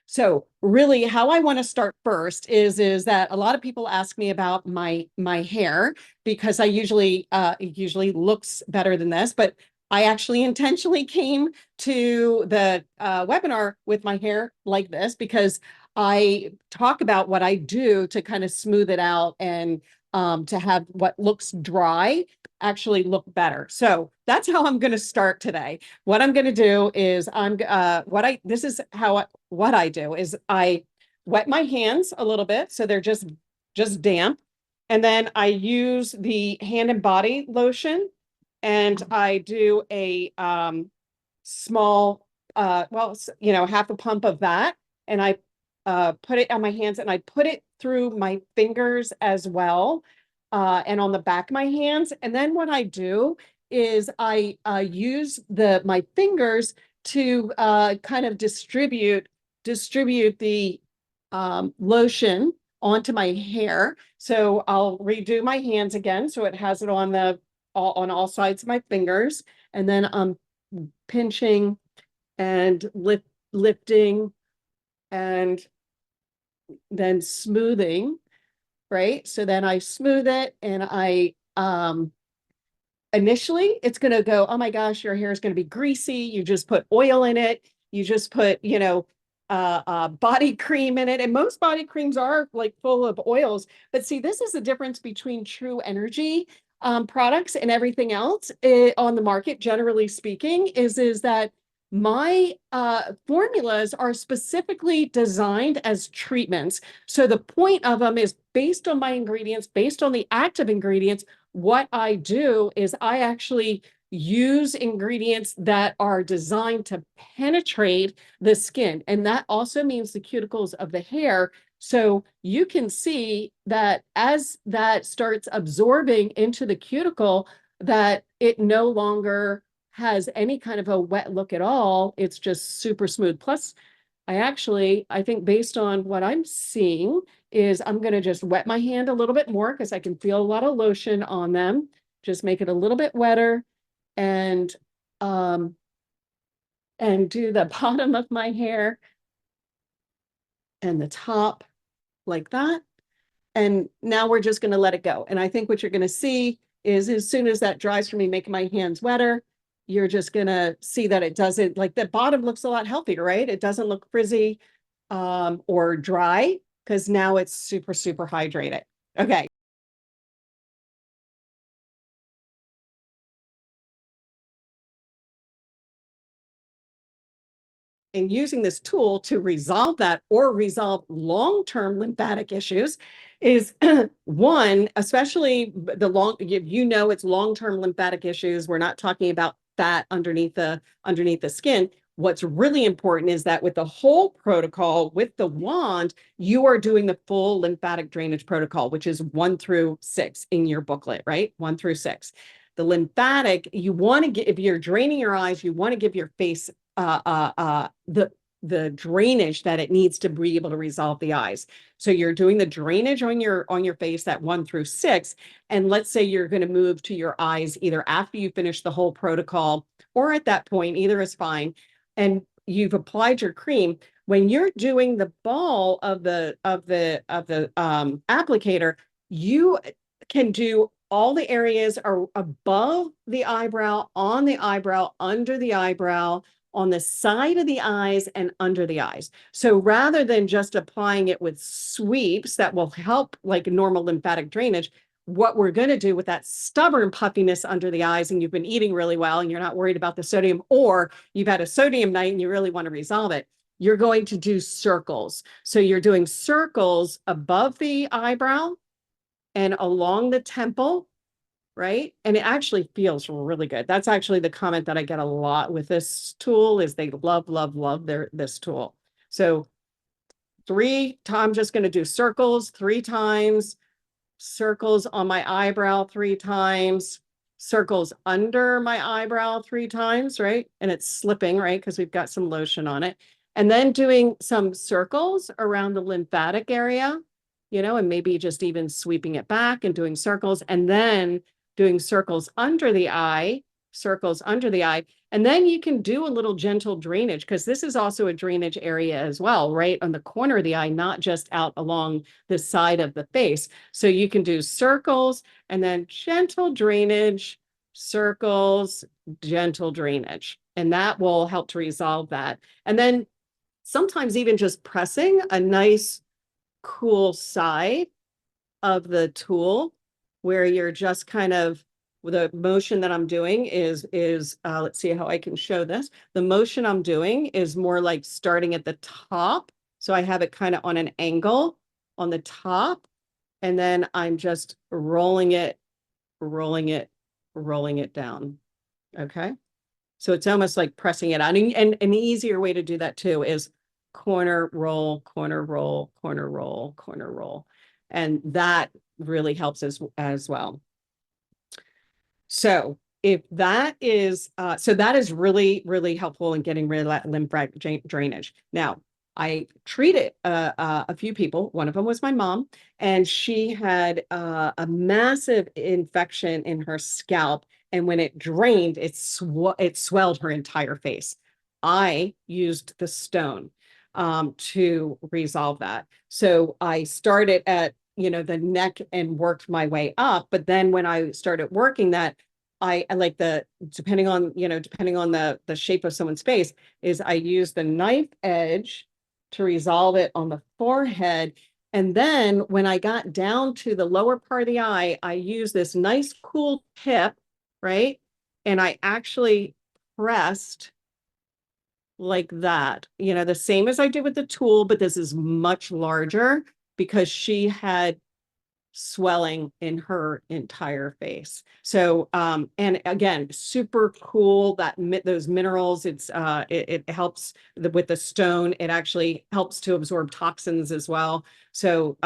So really how I want to start first is that a lot of people ask me about my hair because I usually it usually looks better than this, but I actually intentionally came to the webinar with my hair like this because I talk about what I do to kind of smooth it out and to have what looks dry actually look better. So that's how I'm going to start today. What I'm going to do is this is what I do is I wet my hands a little bit so they're just damp, and then I use the hand and body lotion, and I do a small half a pump of that, and I put it on my hands, and I put it through my fingers as well, and on the back of my hands. And then what I do is I use my fingers to kind of distribute the lotion onto my hair. So I'll redo my hands again, so it has it on on all sides of my fingers, and then I'm pinching and lifting and then smoothing, right? So then I smooth it, and I initially it's going to go, oh my gosh, your hair is going to be greasy. You just put oil in it. You just put, body cream in it. And most body creams are like full of oils. But see, this is the difference between Tru Energy products and everything else on the market, generally speaking, is that my formulas are specifically designed as treatments. So the point of them is based on my ingredients, based on the active ingredients. What I do is I actually use ingredients that are designed to penetrate the skin. And that also means the cuticles of the hair. So you can see that as that starts absorbing into the cuticle, that it no longer has any kind of a wet look at all. It's just super smooth. Plus, I think based on what I'm seeing is I'm going to just wet my hand a little bit more because I can feel a lot of lotion on them. Just make it a little bit wetter, and um and do the bottom of my hair and the top like that. And now we're just going to let it go. And I think what you're going to see is as soon as that dries for me, making my hands wetter, you're just going to see that it doesn't, like the bottom looks a lot healthier, right? It doesn't look frizzy or dry because now it's super, super hydrated. Okay. And using this tool to resolve that or resolve long-term lymphatic issues is one, especially it's long-term lymphatic issues. We're not talking about fat underneath the skin. What's really important is that with the whole protocol, with the wand, you are doing the full lymphatic drainage protocol, which is 1 through 6 in your booklet, right? 1 through 6. The lymphatic, you want to get, if you're draining your eyes, you want to give your face the drainage that it needs to be able to resolve the eyes. So you're doing the drainage on your face, that 1 through 6. And let's say you're going to move to your eyes either after you finish the whole protocol or at that point, either is fine. And you've applied your cream. When you're doing the ball of the applicator, you can do all the areas are above the eyebrow, on the eyebrow, under the eyebrow, on the side of the eyes, and under the eyes. So rather than just applying it with sweeps that will help like normal lymphatic drainage, what we're going to do with that stubborn puffiness under the eyes, and you've been eating really well and you're not worried about the sodium, or you've had a sodium night and you really want to resolve it, you're going to do circles. So you're doing circles above the eyebrow and along the temple, right? And it actually feels really good. That's actually the comment that I get a lot with this tool is they love, love, love this tool. So I'm just going to do circles 3 times, circles on my eyebrow 3 times, circles under my eyebrow 3 times, right? And it's slipping, right? Because we've got some lotion on it. And then doing some circles around the lymphatic area. and maybe just even sweeping it back and doing circles, and then doing circles under the eye, circles under the eye. And then you can do a little gentle drainage, because this is also a drainage area as well, right on the corner of the eye, not just out along the side of the face. So you can do circles and then gentle drainage, circles, gentle drainage, and that will help to resolve that. And then sometimes even just pressing a nice cool side of the tool, where you're just kind of, the motion that I'm doing is let's see how I can show this. The motion I'm doing is more like starting at the top. So I have it kind of on an angle on the top, and then I'm just rolling it, rolling it, rolling it down. Okay. So it's almost like pressing it on. And an easier way to do that too is corner roll, corner roll, corner roll, corner roll. And that really helps as well. So if that is, so that is really, really helpful in getting rid of that lymphatic drainage. Now, I treated a few people. One of them was my mom, and she had a massive infection in her scalp. And when it drained, it swelled her entire face. I used the stone to resolve that. So I started at the neck and worked my way up. But then when I started working that, I like depending on the shape of someone's face, is I use the knife edge to resolve it on the forehead. And then when I got down to the lower part of the eye, I use this nice cool tip, right? And I actually pressed like that, the same as I did with the tool, but this is much larger because she had swelling in her entire face. So and again, super cool that those minerals, it helps with the stone. It actually helps to absorb toxins as well. So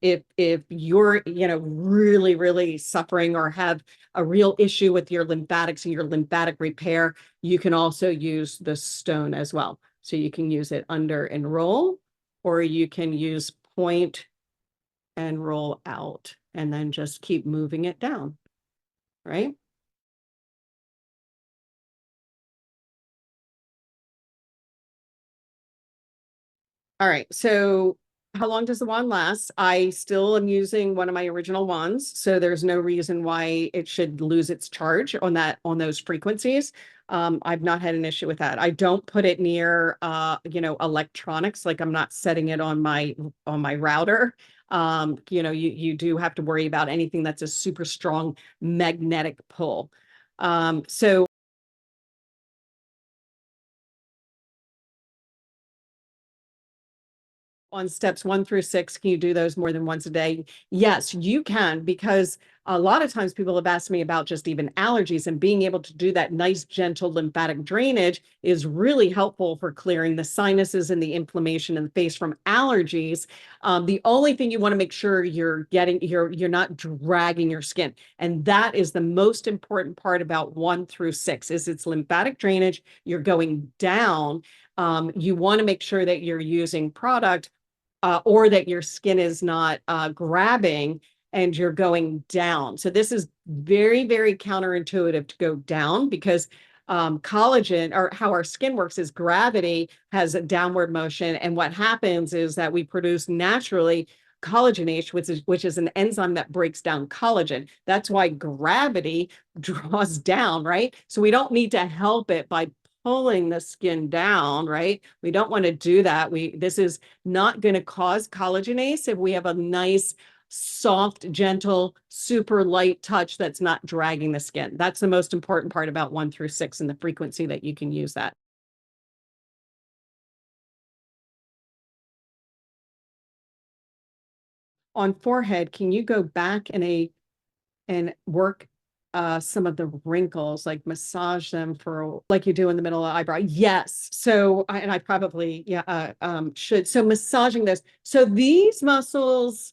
if you're really, really suffering or have a real issue with your lymphatics and your lymphatic repair, you can also use the stone as well. So you can use it under and roll, or you can use point and roll out, and then just keep moving it down, right? All right, so how long does the wand last? I still am using one of my original wands, so there's no reason why it should lose its charge on those frequencies. I've not had an issue with that. I don't put it near electronics, like I'm not setting it on my router. You do have to worry about anything that's a super strong magnetic pull. So on steps 1 through 6, can you do those more than once a day? Yes, you can, because a lot of times people have asked me about just even allergies, and being able to do that nice, gentle lymphatic drainage is really helpful for clearing the sinuses and the inflammation in the face from allergies. The only thing you want to make sure you're not dragging your skin. And that is the most important part about 1 through 6 is it's lymphatic drainage. You're going down. You want to make sure that you're using product or that your skin is not grabbing and you're going down. So this is very, very counterintuitive to go down, because collagen, or how our skin works, is gravity has a downward motion. And what happens is that we produce naturally collagenase, which is an enzyme that breaks down collagen. That's why gravity draws down, right? So we don't need to help it by pulling the skin down, right? We don't want to do that. This is not going to cause collagenase if we have a nice, soft, gentle, super light touch that's not dragging the skin. That's the most important part about 1 through 6 and the frequency that you can use that. On forehead, can you go back and work some of the wrinkles, like massage them for like you do in the middle of the eyebrow? Yes. So I probably should. So massaging this. So these muscles,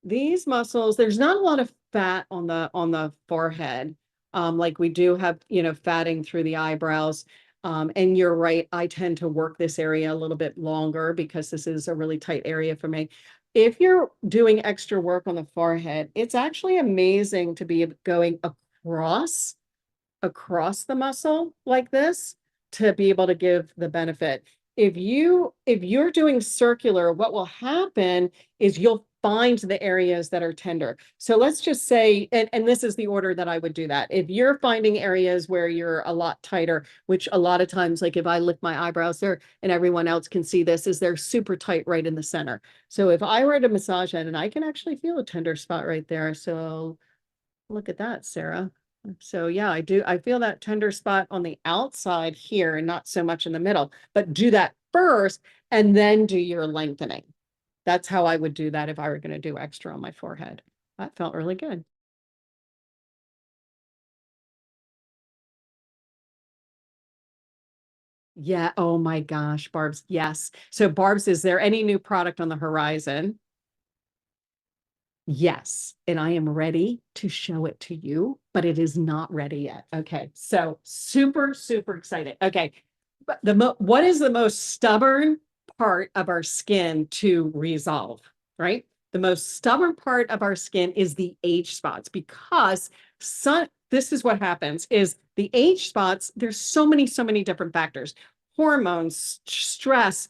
there's not a lot of fat on the forehead. Like we do have, fatting through the eyebrows. And you're right, I tend to work this area a little bit longer because this is a really tight area for me. if you're doing extra work on the forehead, it's actually amazing to be going across the muscle like this to be able to give the benefit. If you're doing circular, what will happen is you'll find the areas that are tender. So let's just say, and this is the order that I would do that. If you're finding areas where you're a lot tighter, which a lot of times, like if I lift my eyebrows there and everyone else can see this, is they're super tight right in the center. So if I were to massage that, and I can actually feel a tender spot right there. So look at that, Sarah. So yeah, I do. I feel that tender spot on the outside here and not so much in the middle, but do that first and then do your lengthening. That's how I would do that if I were going to do extra on my forehead. That felt really good. Yeah. Oh my gosh, Barb's. Yes. So Barb's, is there any new product on the horizon? Yes, and I am ready to show it to you, but it is not ready yet. Okay, so super, super excited. Okay, but what is the most stubborn part of our skin to resolve, right? The most stubborn part of our skin is the age spots because this is what happens is the age spots, there's so many different factors. Hormones, stress,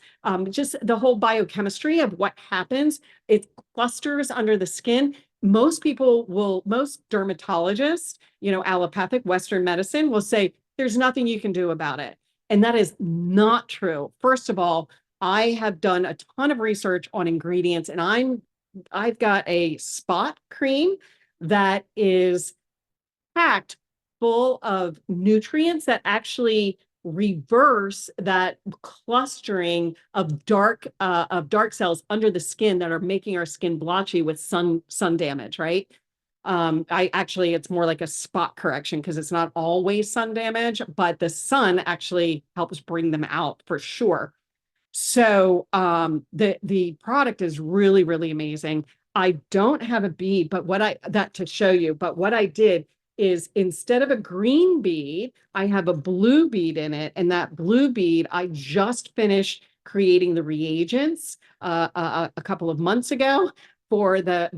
just the whole biochemistry of what happens. It clusters under the skin. Most dermatologists, allopathic Western medicine will say there's nothing you can do about it. And that is not true. First of all, I have done a ton of research on ingredients and I've got a spot cream that is packed full of nutrients that actually reverse that clustering of dark cells under the skin that are making our skin blotchy with sun damage, right? I actually, it's more like a spot correction because it's not always sun damage, but the sun actually helps bring them out for sure. So the product is really, really amazing. I don't have a bead, but that to show you, but what I did is instead of a green bead, I have a blue bead in it. And that blue bead, I just finished creating the reagents a couple of months ago for the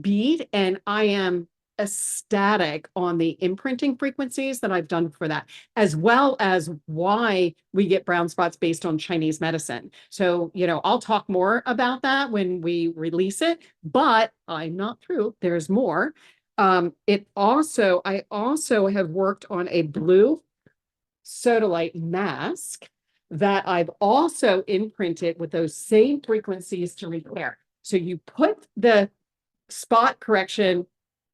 bead. And I am ecstatic on the imprinting frequencies that I've done for that, as well as why we get brown spots based on Chinese medicine. So, I'll talk more about that when we release it, but I'm not through. There's more. I also have worked on a blue sodalite mask that I've also imprinted with those same frequencies to repair. So you put the spot correction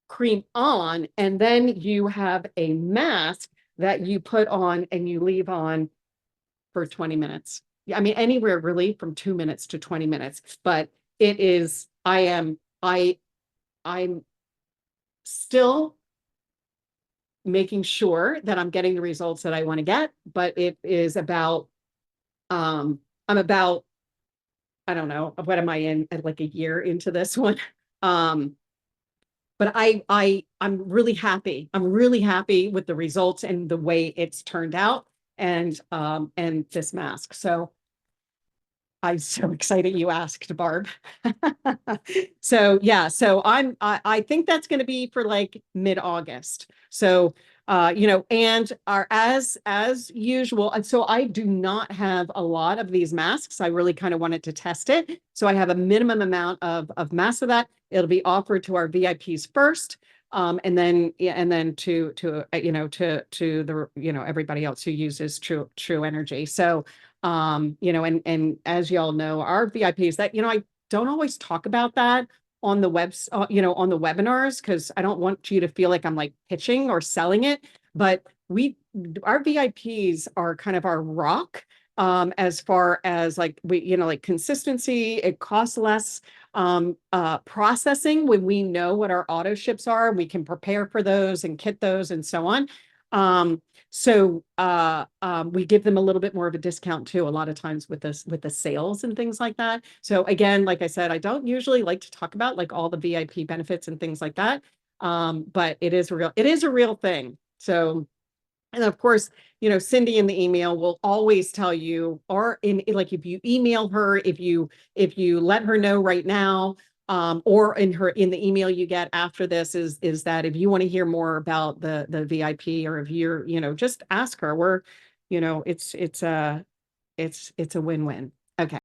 cream on, and then you have a mask that you put on and you leave on for 20 minutes. Yeah, I mean, anywhere really from 2 minutes to 20 minutes, but it is, I'm still making sure that I'm getting the results that I want to get, but it is about, I'm about, I don't know, what am I in at like a year into this one? Um, but I'm really happy. I'm really happy with the results and the way it's turned out and this mask. So I'm so excited you asked, Barb. So yeah, so I think that's going to be for like mid-August. So and are as usual. And so I do not have a lot of these masks. I really kind of wanted to test it. So I have a minimum amount of masks of that. It'll be offered to our VIPs first. And then to the everybody else who uses Tru Energy. So and as y'all know, our VIPs that, I don't always talk about that on the on the webinars, because I don't want you to feel like I'm like pitching or selling it. But our VIPs are kind of our rock, as far as like like consistency. It costs less processing when we know what our auto ships are, and we can prepare for those and kit those and so on. We give them a little bit more of a discount too, a lot of times with the sales and things like that. So again, like I said, I don't usually like to talk about like all the VIP benefits and things like that. But it is a real thing. So And of course, Cindy in the email will always tell you, or like if you email her, if you let her know right now, or in the email you get after this is that if you want to hear more about the VIP, or if you're, just ask her. It's a win-win. Okay.